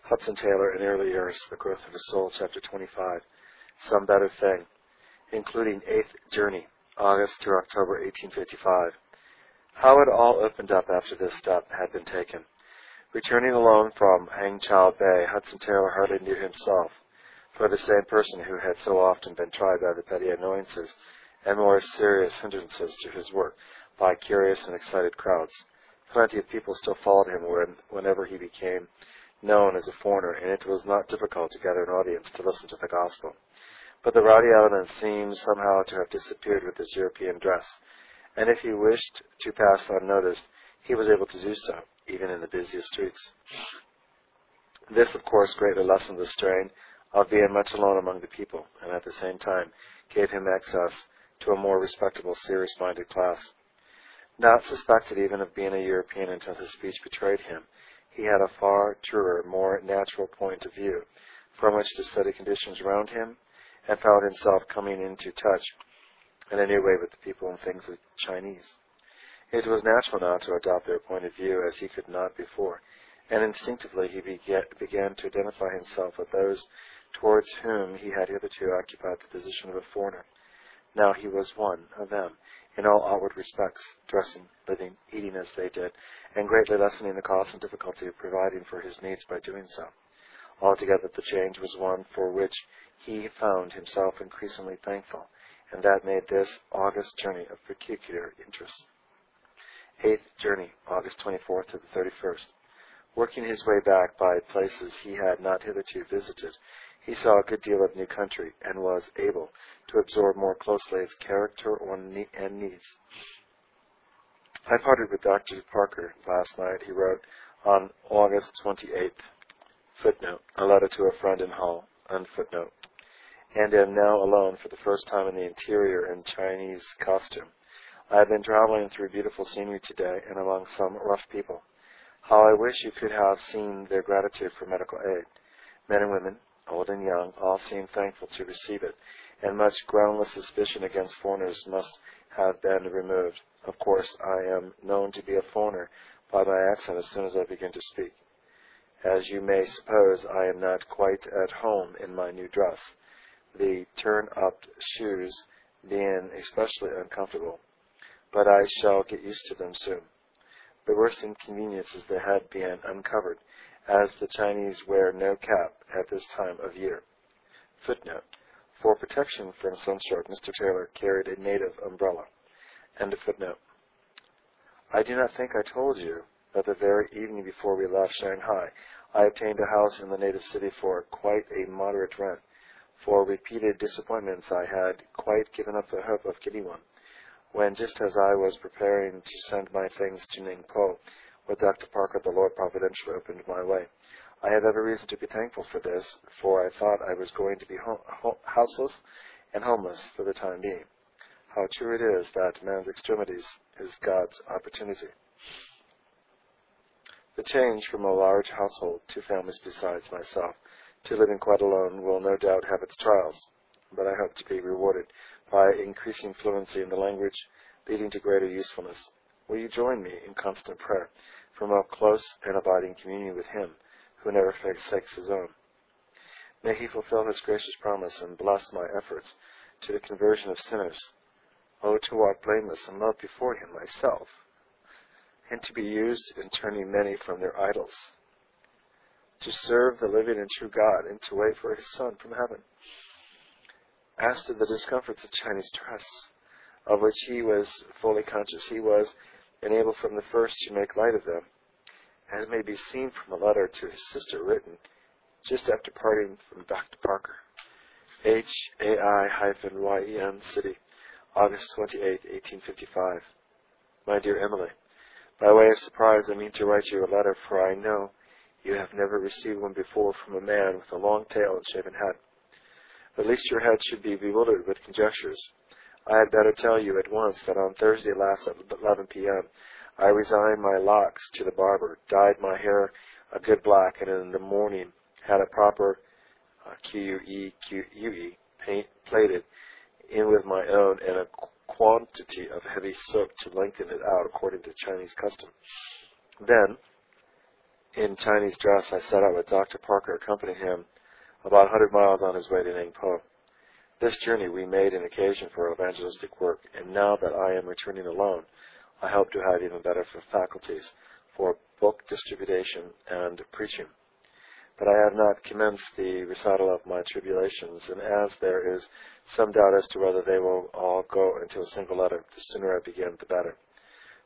Hudson Taylor in Early Years, The Growth of His Soul, Chapter 25, Some Better Thing, including Eighth Journey, August through October 1855. How it all opened up after this step had been taken. Returning alone from Hangchow Bay, Hudson Taylor hardly knew himself, for the same person who had so often been tried by the petty annoyances and more serious hindrances to his work by curious and excited crowds. Plenty of people still followed him whenever he became known as a foreigner, and it was not difficult to gather an audience to listen to the gospel. But the rowdy element seemed somehow to have disappeared with his European dress, and if he wished to pass unnoticed, he was able to do so, even in the busiest streets. This, of course, greatly lessened the strain of being much alone among the people, and at the same time gave him access to a more respectable, serious-minded class. Not suspected even of being a European until his speech betrayed him, he had a far truer, more natural point of view from which to study conditions around him, and found himself coming into touch in a new way with the people and things of Chinese. It was natural now to adopt their point of view as he could not before, and instinctively he began to identify himself with those towards whom he had hitherto occupied the position of a foreigner. Now he was one of them, in all outward respects, dressing, living, eating as they did, and greatly lessening the cost and difficulty of providing for his needs by doing so. Altogether the change was one for which he found himself increasingly thankful, and that made this August journey of peculiar interest. Eighth Journey, August 24th to the 31st. Working his way back by places he had not hitherto visited, he saw a good deal of new country, and was able to absorb more closely its character and needs. I parted with Dr. Parker last night, he wrote on August 28th, footnote, a letter to a friend in Hull, unfootnote, and am now alone for the first time in the interior in Chinese costume. I have been traveling through beautiful scenery today and among some rough people. How I wish you could have seen their gratitude for medical aid. Men and women, old and young, all seem thankful to receive it, and much groundless suspicion against foreigners must have been removed. Of course, I am known to be a foreigner by my accent as soon as I begin to speak. As you may suppose, I am not quite at home in my new dress, the turn-up shoes being especially uncomfortable, but I shall get used to them soon. The worst inconvenience is the head being uncovered, as the Chinese wear no cap at this time of year. Footnote. For protection from sunstroke, Mr. Taylor carried a native umbrella. End of footnote. I do not think I told you that the very evening before we left Shanghai, I obtained a house in the native city for quite a moderate rent. For repeated disappointments, I had quite given up the hope of getting one, when just as I was preparing to send my things to Ningpo, with Dr. Parker, the Lord providentially opened my way. I have every reason to be thankful for this, for I thought I was going to be houseless and homeless for the time being. How true it is that man's extremities is God's opportunity. The change from a large household, 2 families besides myself, to living quite alone will no doubt have its trials, but I hope to be rewarded by increasing fluency in the language, leading to greater usefulness. Will you join me in constant prayer for more close and abiding communion with Him who never forsakes His own? May He fulfill His gracious promise and bless my efforts to the conversion of sinners. Oh, to walk blameless and love before Him myself, and to be used in turning many from their idols, to serve the living and true God, and to wait for His Son from heaven. As to the discomforts of Chinese dress, of which he was fully conscious, he was enabled from the first to make light of them, as may be seen from a letter to his sister written just after parting from Dr. Parker. HAI-YEM City, August 28, 1855. My dear Emily, by way of surprise I mean to write you a letter, for I know you have never received one before from a man with a long tail and shaven head. At least your head should be bewildered with conjectures. I had better tell you at once that on Thursday last at 11 p.m. I resigned my locks to the barber, dyed my hair a good black, and in the morning had a proper QUE paint plated in with my own and a quantity of heavy soap to lengthen it out according to Chinese custom. Then, in Chinese dress, I set out with Dr. Parker accompanying him about 100 miles on his way to Ningpo. This journey we made an occasion for evangelistic work, and now that I am returning alone, I hope to have even better faculties for book distribution and preaching. But I have not commenced the recital of my tribulations, and as there is some doubt as to whether they will all go into a single letter, the sooner I begin, the better.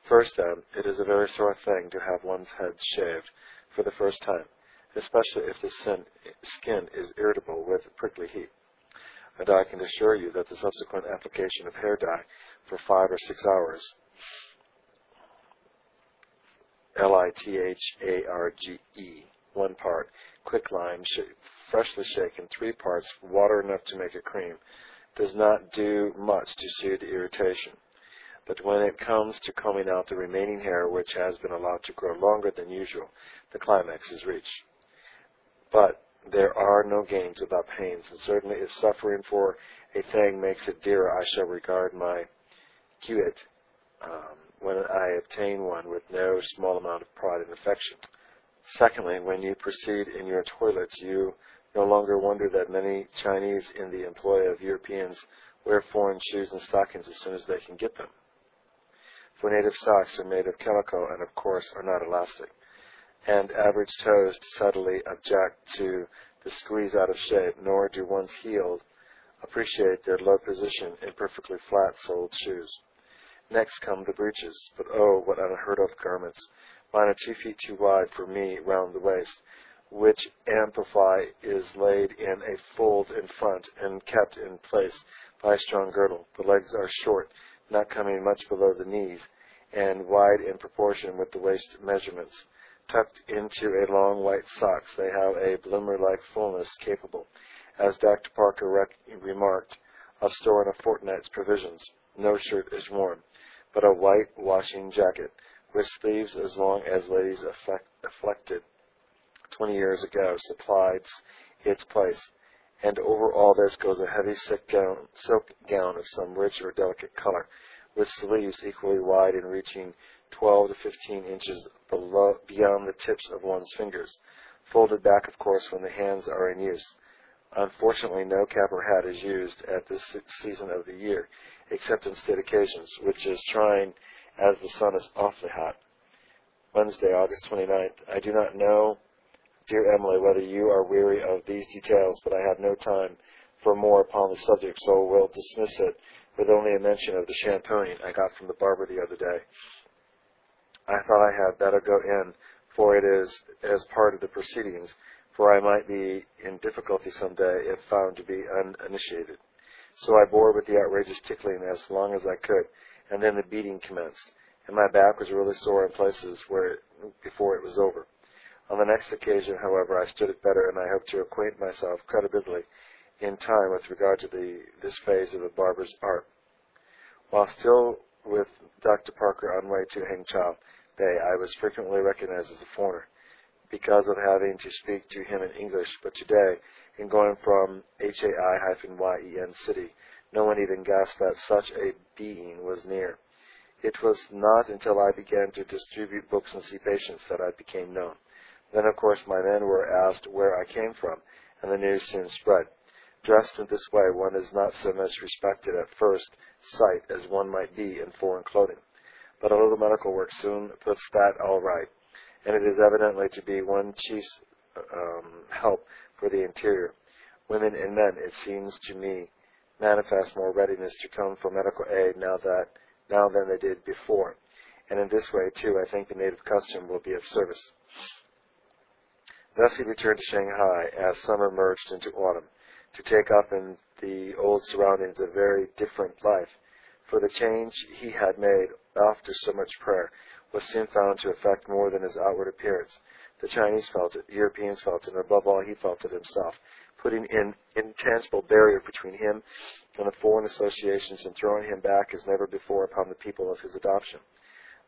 First, then, it is a very sore thing to have one's head shaved for the first time, especially if the skin is irritable with prickly heat. And I can assure you that the subsequent application of hair dye for 5 or 6 hours, Litharge, 1 part, quicklime, freshly shaken, 3 parts, water enough to make a cream, does not do much to soothe the irritation. But when it comes to combing out the remaining hair, which has been allowed to grow longer than usual, the climax is reached. But there are no gains without pains, and certainly if suffering for a thing makes it dearer, I shall regard my quit when I obtain one with no small amount of pride and affection. Secondly, when you proceed in your toilets, you no longer wonder that many Chinese in the employ of Europeans wear foreign shoes and stockings as soon as they can get them. For native socks are made of calico and, of course, are not elastic, and average toes decidedly object to the squeeze out of shape, nor do one's heels appreciate their low position in perfectly flat-soled shoes. Next come the breeches, but oh, what unheard-of garments! Mine are 2 feet too wide for me round the waist, which amplify is laid in a fold in front and kept in place by a strong girdle. The legs are short, not coming much below the knees, and wide in proportion with the waist measurements. Tucked into a long white socks, they have a bloomer-like fullness capable, as Dr. Parker remarked, of storing a fortnight's provisions. No shirt is worn, but a white washing jacket, with sleeves as long as ladies affected 20 years ago, supplies its place, and over all this goes a heavy silk gown of some rich or delicate color, with sleeves equally wide and reaching 12 to 15 inches beyond the tips of one's fingers, folded back, of course, when the hands are in use. Unfortunately, no cap or hat is used at this season of the year, except on state occasions, which is trying as the sun is awfully hot. Wednesday, August 29th. I do not know, dear Emily, whether you are weary of these details, but I have no time for more upon the subject, so will dismiss it with only a mention of the shampooing I got from the barber the other day. I thought I had better go in, for it is as part of the proceedings, for I might be in difficulty some day if found to be uninitiated. So I bore with the outrageous tickling as long as I could, and then the beating commenced, and my back was really sore in places before it was over. On the next occasion, however, I stood it better, and I hope to acquaint myself creditably in time with regard to this phase of the barber's art. While still with Dr. Parker on way to Hangzhou Bay, I was frequently recognized as a foreigner, because of having to speak to him in English, but today, in going from Hai-Yen City, no one even guessed that such a being was near. It was not until I began to distribute books and see patients that I became known. Then, of course, my men were asked where I came from, and the news soon spread. Dressed in this way, one is not so much respected at first sight as one might be in foreign clothing. But a little medical work soon puts that all right, and it is evidently to be one chief help for the interior. Women and men, it seems to me, manifest more readiness to come for medical aid now than they did before, and in this way, too, I think the native custom will be of service. Thus he returned to Shanghai as summer merged into autumn, to take up in the old surroundings a very different life, for the change he had made, after so much prayer, was soon found to affect more than his outward appearance. The Chinese felt it, the Europeans felt it, and above all he felt it himself, putting an intangible barrier between him and the foreign associations and throwing him back as never before upon the people of his adoption.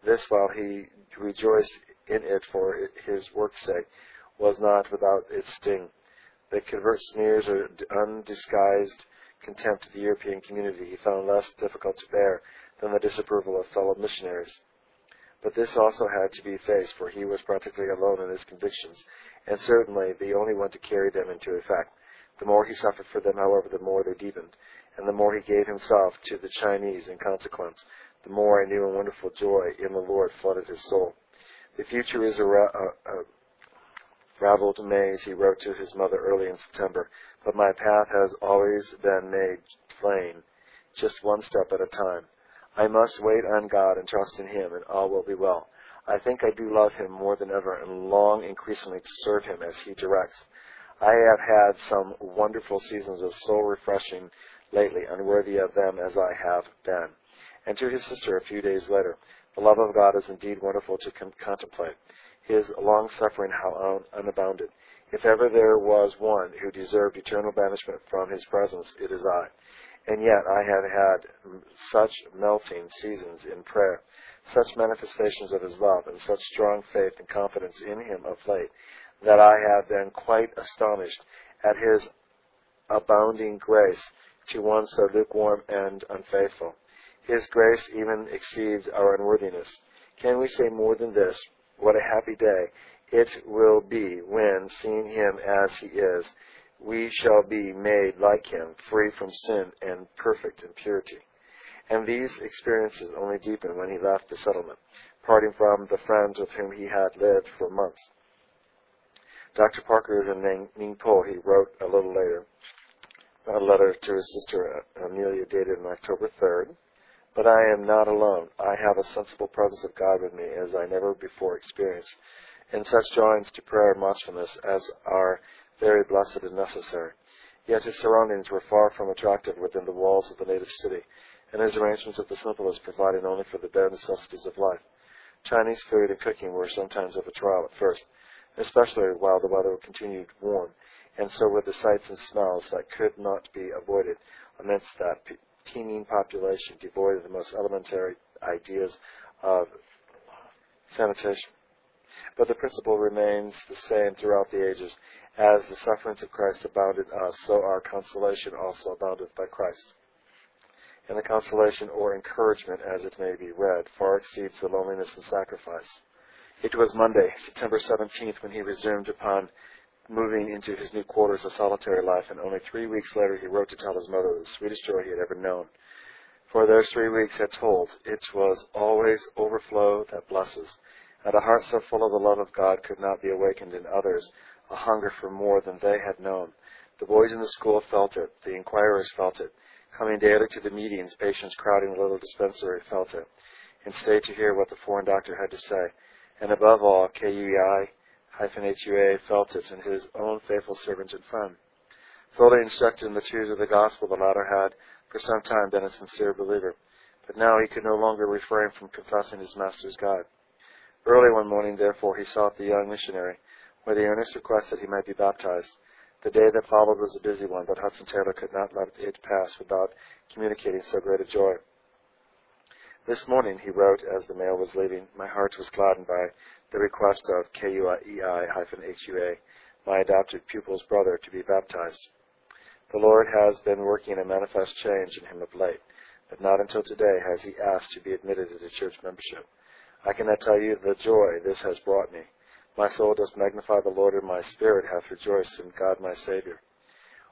This, while he rejoiced in it for his work's sake, was not without its sting. The covert sneers or undisguised contempt of the European community he found less difficult to bear than the disapproval of fellow missionaries. But this also had to be faced, for he was practically alone in his convictions, and certainly the only one to carry them into effect. The more he suffered for them, however, the more they deepened, and the more he gave himself to the Chinese in consequence, the more a new and wonderful joy in the Lord flooded his soul. The future is a raveled maze, he wrote to his mother early in September, but my path has always been made plain, just one step at a time. I must wait on God and trust in Him, and all will be well. I think I do love Him more than ever, and long increasingly to serve Him as He directs. I have had some wonderful seasons of soul refreshing lately, unworthy of them as I have been. And to his sister a few days later, the love of God is indeed wonderful to contemplate. His long-suffering how unbounded. If ever there was one who deserved eternal banishment from His presence, it is I. And yet I have had such melting seasons in prayer, such manifestations of His love, and such strong faith and confidence in Him of late, that I have been quite astonished at His abounding grace to one so lukewarm and unfaithful. His grace even exceeds our unworthiness. Can we say more than this? What a happy day it will be when, seeing Him as He is, we shall be made like Him, free from sin and perfect in purity. And these experiences only deepened when he left the settlement, parting from the friends with whom he had lived for months. Dr. Parker is in Ningpo. He wrote a little later a letter to his sister Amelia dated on October 3rd. But I am not alone. I have a sensible presence of God with me as I never before experienced, in such drawings to prayer and watchfulness as are very blessed and necessary. Yet his surroundings were far from attractive within the walls of the native city, and his arrangements of the simplest, providing only for the bare necessities of life. Chinese food and cooking were sometimes of a trial at first, especially while the weather continued warm, and so were the sights and smells that could not be avoided amidst that teeming population devoid of the most elementary ideas of sanitation. But the principle remains the same throughout the ages. As the sufferings of Christ abounded us, so our consolation also aboundeth by Christ. And the consolation or encouragement, as it may be read, far exceeds the loneliness and sacrifice. It was Monday, September 17th, when he resumed upon moving into his new quarters a solitary life, and only 3 weeks later he wrote to tell his mother the sweetest joy he had ever known. For those 3 weeks had told, it was always overflow that blesses, and a heart so full of the love of God could not be awakened in others a hunger for more than they had known. The boys in the school felt it, the inquirers felt it, coming daily to the meetings, patients crowding the little dispensary felt it, and stayed to hear what the foreign doctor had to say, and above all, KUEI-HUA felt it in his own faithful servant and friend. Fully instructed in the truths of the gospel, the latter had for some time been a sincere believer, but now he could no longer refrain from confessing his master's God. Early one morning, therefore, he sought the young missionary, with the earnest request that he might be baptized. The day that followed was a busy one, but Hudson Taylor could not let it pass without communicating so great a joy. This morning, he wrote as the mail was leaving, my heart was gladdened by the request of KUEI-HUA, my adopted pupil's brother, to be baptized. The Lord has been working a manifest change in him of late, but not until today has he asked to be admitted into church membership. I cannot tell you the joy this has brought me. My soul does magnify the Lord, and my spirit hath rejoiced in God my Savior.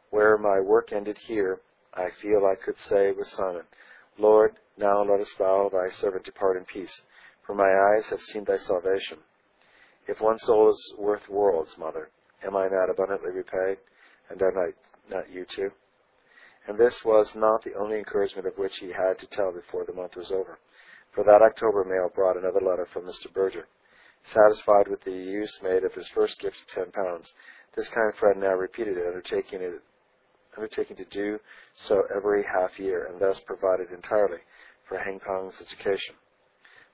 Where my work ended here, I feel I could say with Simon, Lord, now lettest thou thy servant depart in peace, for my eyes have seen thy salvation. If one soul is worth worlds, mother, am I not abundantly repaid, and are not you too? And this was not the only encouragement of which he had to tell before the month was over, for that October mail brought another letter from Mr. Berger. Satisfied with the use made of his first gift of £10, this kind friend now repeated it, undertaking to do so every half year, and thus provided entirely for Hang Kong's education.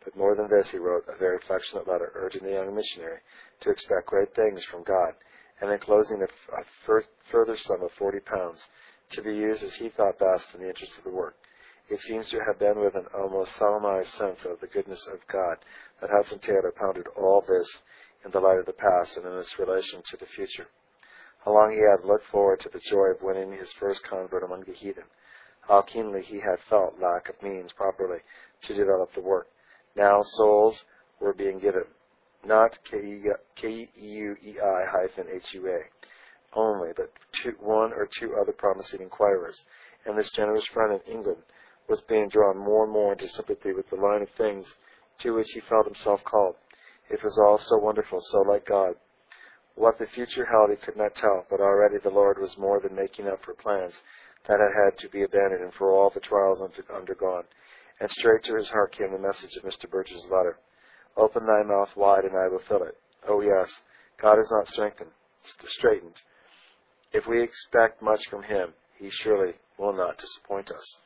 But more than this, he wrote a very affectionate letter urging the young missionary to expect great things from God, and enclosing a further sum of £40 to be used as he thought best in the interest of the work. It seems to have been with an almost solemnized sense of the goodness of God that Hudson Taylor pondered all this in the light of the past and in its relation to the future. How long he had looked forward to the joy of winning his first convert among the heathen. How keenly he had felt lack of means properly to develop the work. Now souls were being given, not KEUEI-HUA only, but one or two other promising inquirers, and this generous friend in England was being drawn more and more into sympathy with the line of things to which he felt himself called. It was all so wonderful, so like God. What the future held he could not tell, but already the Lord was more than making up for plans that had to be abandoned and for all the trials undergone. And straight to his heart came the message of Mr. Birch's letter. Open thy mouth wide, and I will fill it. Oh yes, God is not straightened. If we expect much from him, he surely will not disappoint us.